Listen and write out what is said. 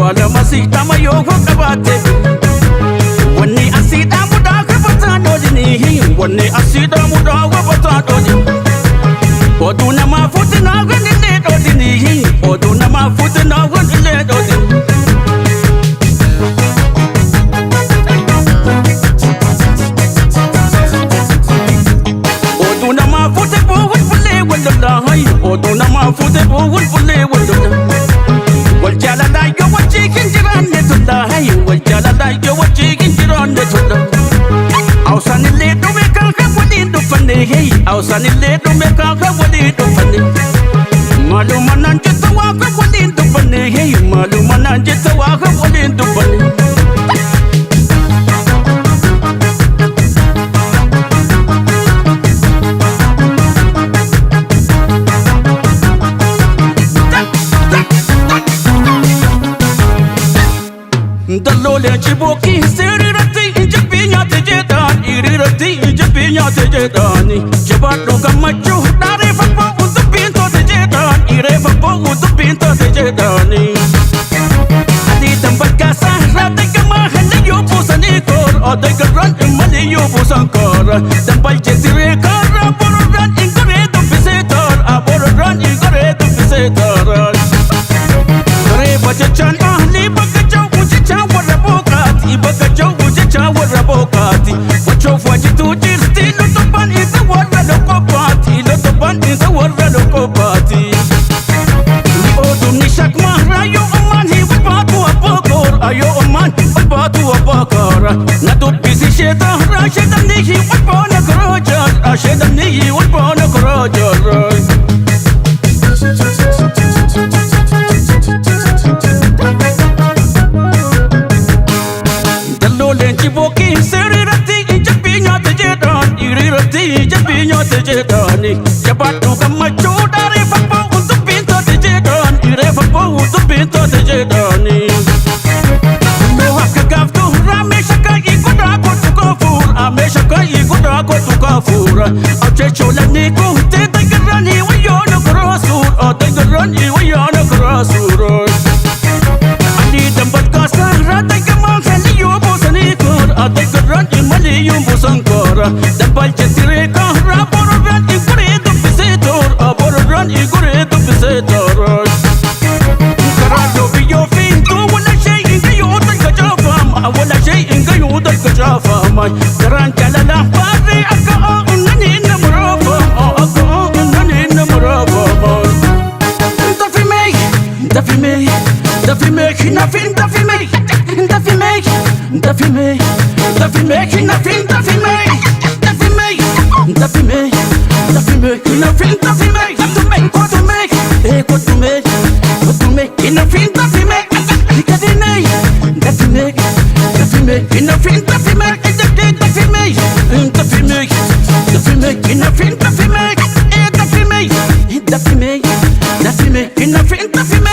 wala masita mayo wakabate wani asida muda kabata dodini wani asida muda wabata dodini oduna mafuti na gandile dodini oduna mafuti na gandile dodini oduna mafuti buhul bulle wala hay oduna mafuti buhul bulle wala wal jalala yo wajikin jiranne tunda hay wal jalala yo wajikin jiranne tunda awsani le do me kan ka wadi do fanne hey awsani le do me kan ka wadi do fanne maluma nan jetta wa ka wadi do fanne hey maluma nan jetta wa ka wadi do fanne Dalole chiboki serirati japinya tejetan irirati japinya tejetani jabatu gamachu dare fapo utu pinto tejetan ire fapo utu pinto tejetani adi tempat kasah rata kemahan yo pusani kor ode garan mali yo pusan kor tempat jetire kar aboran ingore tu visitor aboran ingore tu visitor kare bachan ahli bakacho bakacho uje chawa rabokati wacho fwaji tuji stilo topan isa warra lokopati lo topan isa warra lokopati ni odum ni shakma rayo aman hi wabatu abakor ayo aman wabatu abakor na tu bisi sheta rashedam ni hi wabana karajar ashedam ni hi wabana karajar Chiboki serirati japinya tejetan irirati japinya tejetani jabatu kamachu dare fapo untuk pintu tejetan ire fapo untuk pintu tejetani doha kagaftu rameshaka ikuda ko tukafur ameshaka ikuda ko tukafur ache cholani ko te tagarani wayona krasur tagarani wayona krasur ani dambat kasara tagama khali yo Aday karan imali yung busang kora Dabal jetire kahra Bororan igure do visitor Bororan igure do visitor Karalo biyo finto Wala shay ingayo tal kajafam Wala shay ingayo tal kajafam Karan jalala pare Aka nani na marafam Aka nani na marafam Dafi me Hinafin dafi me Dafi me hinafin dafi me hinafin dafi me kotume hinafin dafi me ikadine dafi me hinafin dafi me dafi me hinafin dafi me hinafin dafi me